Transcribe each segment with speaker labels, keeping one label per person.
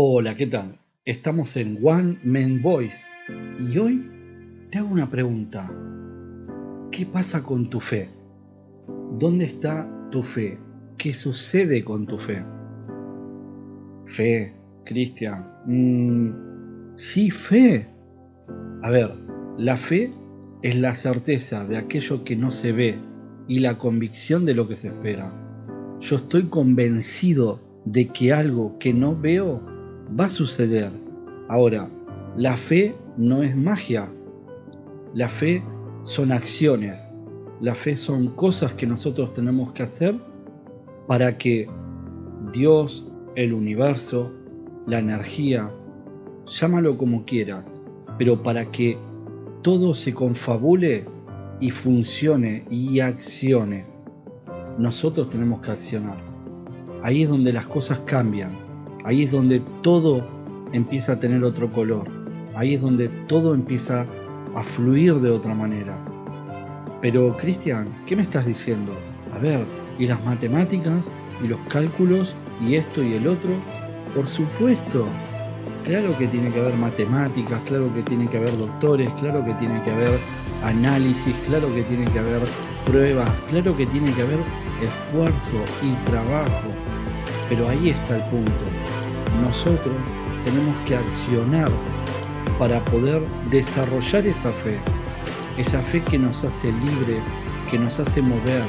Speaker 1: Hola, ¿qué tal? Estamos en One Man Voice y hoy te hago una pregunta. ¿Qué pasa con tu fe? ¿Dónde está tu fe? ¿Qué sucede con tu fe? Fe, Cristian. Sí, fe. A ver, la fe es la certeza de aquello que no se ve y la convicción de lo que se espera. Yo estoy convencido de que algo que no veo va a suceder. Ahora, la fe no es magia. La fe son acciones. La fe son cosas que nosotros tenemos que hacer para que Dios, el universo, la energía, llámalo como quieras, pero para que todo se confabule y funcione y accione, nosotros tenemos que accionar. Ahí es donde las cosas cambian, ahí es donde todo empieza a tener otro color, ahí es donde todo empieza a fluir de otra manera. Pero Cristian, ¿qué me estás diciendo? A ver, ¿y las matemáticas y los cálculos y esto y el otro? Por supuesto, claro que tiene que haber matemáticas, claro que tiene que haber doctores, claro que tiene que haber análisis, claro que tiene que haber pruebas, claro que tiene que haber esfuerzo y trabajo. Pero ahí está el punto. Nosotros tenemos que accionar para poder desarrollar esa fe que nos hace libre, que nos hace mover,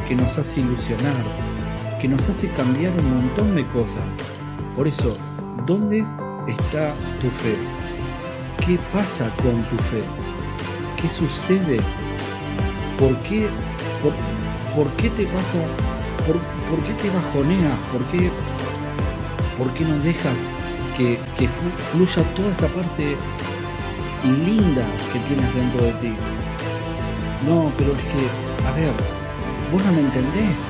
Speaker 1: que nos hace ilusionar, que nos hace cambiar un montón de cosas. Por eso, ¿dónde está tu fe? ¿Qué pasa con tu fe? ¿Qué sucede? ¿Por qué, por, por qué te pasa? ¿Por qué te bajoneas? ¿Por qué no dejas que fluya toda esa parte linda que tienes dentro de ti? No, pero es que, a ver, vos no me entendés.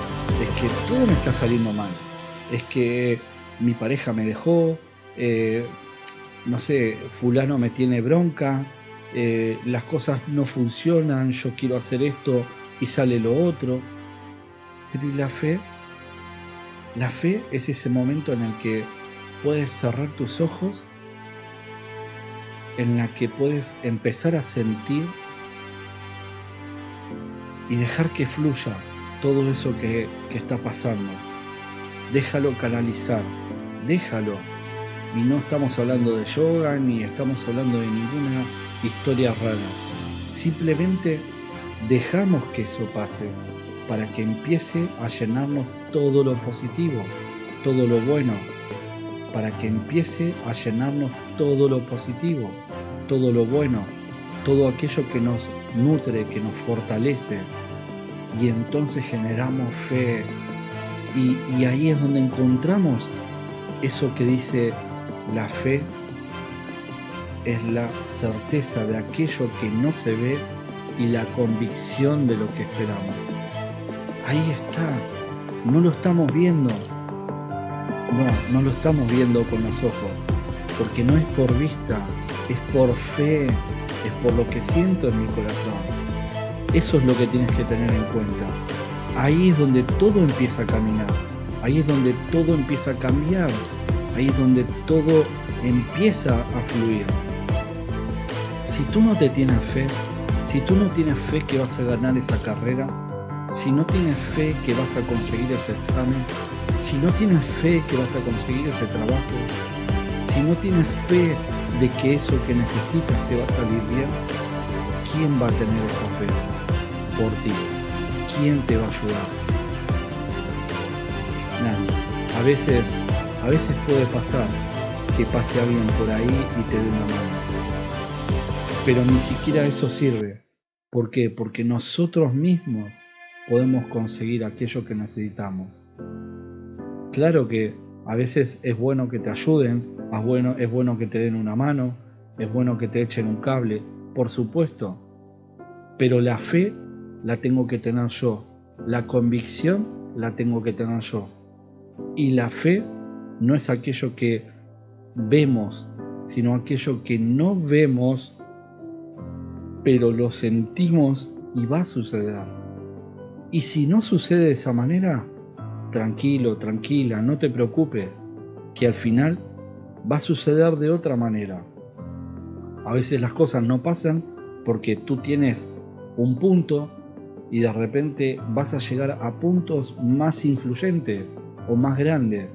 Speaker 1: Es que todo me está saliendo mal. Es que mi pareja me dejó, eh, no sé, fulano me tiene bronca, las cosas no funcionan, yo quiero hacer esto y sale lo otro. Pero ¿y la fe? La fe es ese momento en el que puedes cerrar tus ojos, en la que puedes empezar a sentir y dejar que fluya todo eso que está pasando. Déjalo canalizar, déjalo. Y no estamos hablando de yoga ni estamos hablando de ninguna historia rara. Simplemente dejamos que eso pase para que empiece a llenarnos todo lo positivo, todo lo bueno, para que empiece a llenarnos todo lo positivo, todo lo bueno, todo aquello que nos nutre, que nos fortalece. Y entonces generamos fe. Y ahí es donde encontramos eso que dice la fe es la certeza de aquello que no se ve y la convicción de lo que esperamos. Ahí está, no lo estamos viendo, no lo estamos viendo con los ojos, porque no es por vista, es por fe, es por lo que siento en mi corazón. Eso es lo que tienes que tener en cuenta. Ahí es donde todo empieza a caminar, ahí es donde todo empieza a cambiar, ahí es donde todo empieza a fluir. Si tú no te tienes fe, si tú no tienes fe que vas a ganar esa carrera, si no tienes fe que vas a conseguir ese examen, si no tienes fe que vas a conseguir ese trabajo, si no tienes fe de que eso que necesitas te va a salir bien, ¿quién va a tener esa fe por ti? ¿Quién te va a ayudar? Nadie. A veces puede pasar que pase alguien por ahí y te dé una mano. Pero ni siquiera eso sirve. ¿Por qué? Porque nosotros mismos podemos conseguir aquello que necesitamos. Claro que a veces es bueno que te ayuden, es bueno que te den una mano, es bueno que te echen un cable, por supuesto. Pero la fe la tengo que tener yo, la convicción la tengo que tener yo. Y la fe no es aquello que vemos, sino aquello que no vemos, pero lo sentimos y va a suceder. Y si no sucede de esa manera, tranquilo, tranquila, no te preocupes, que al final va a suceder de otra manera. A veces las cosas no pasan porque tú tienes un punto y de repente vas a llegar a puntos más influyentes o más grandes.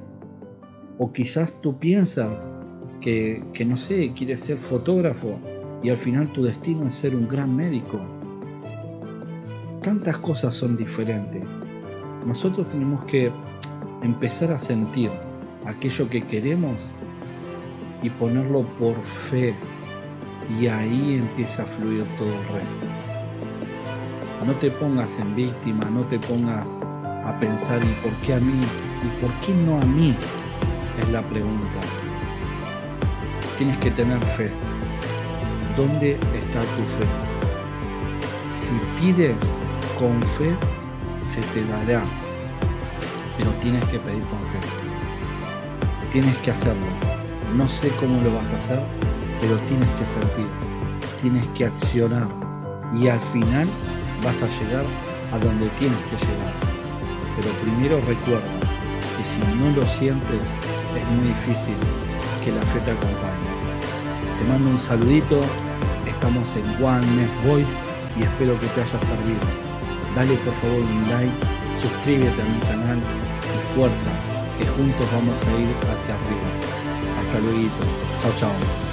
Speaker 1: O quizás tú piensas que no sé, quieres ser fotógrafo y al final tu destino es ser un gran médico. Tantas cosas son diferentes. Nosotros tenemos que empezar a sentir aquello que queremos y ponerlo por fe, y ahí empieza a fluir todo el resto. No te pongas en víctima, no te pongas a pensar ¿y por qué a mí? ¿Y por qué no a mí? Es la pregunta. Tienes que tener fe. ¿Dónde está tu fe? Si pides con fe, se te dará, pero tienes que pedir con fe. Tienes que hacerlo. No sé cómo lo vas a hacer, pero tienes que sentir, tienes que accionar y al final vas a llegar a donde tienes que llegar. Pero primero recuerda que si no lo sientes, es muy difícil que la fe te acompañe. Te mando un saludito, estamos en One Nest Voice y espero que te haya servido. Dale por favor un like, suscríbete a mi canal y fuerza, que juntos vamos a ir hacia arriba. Hasta luego. Chao, chao.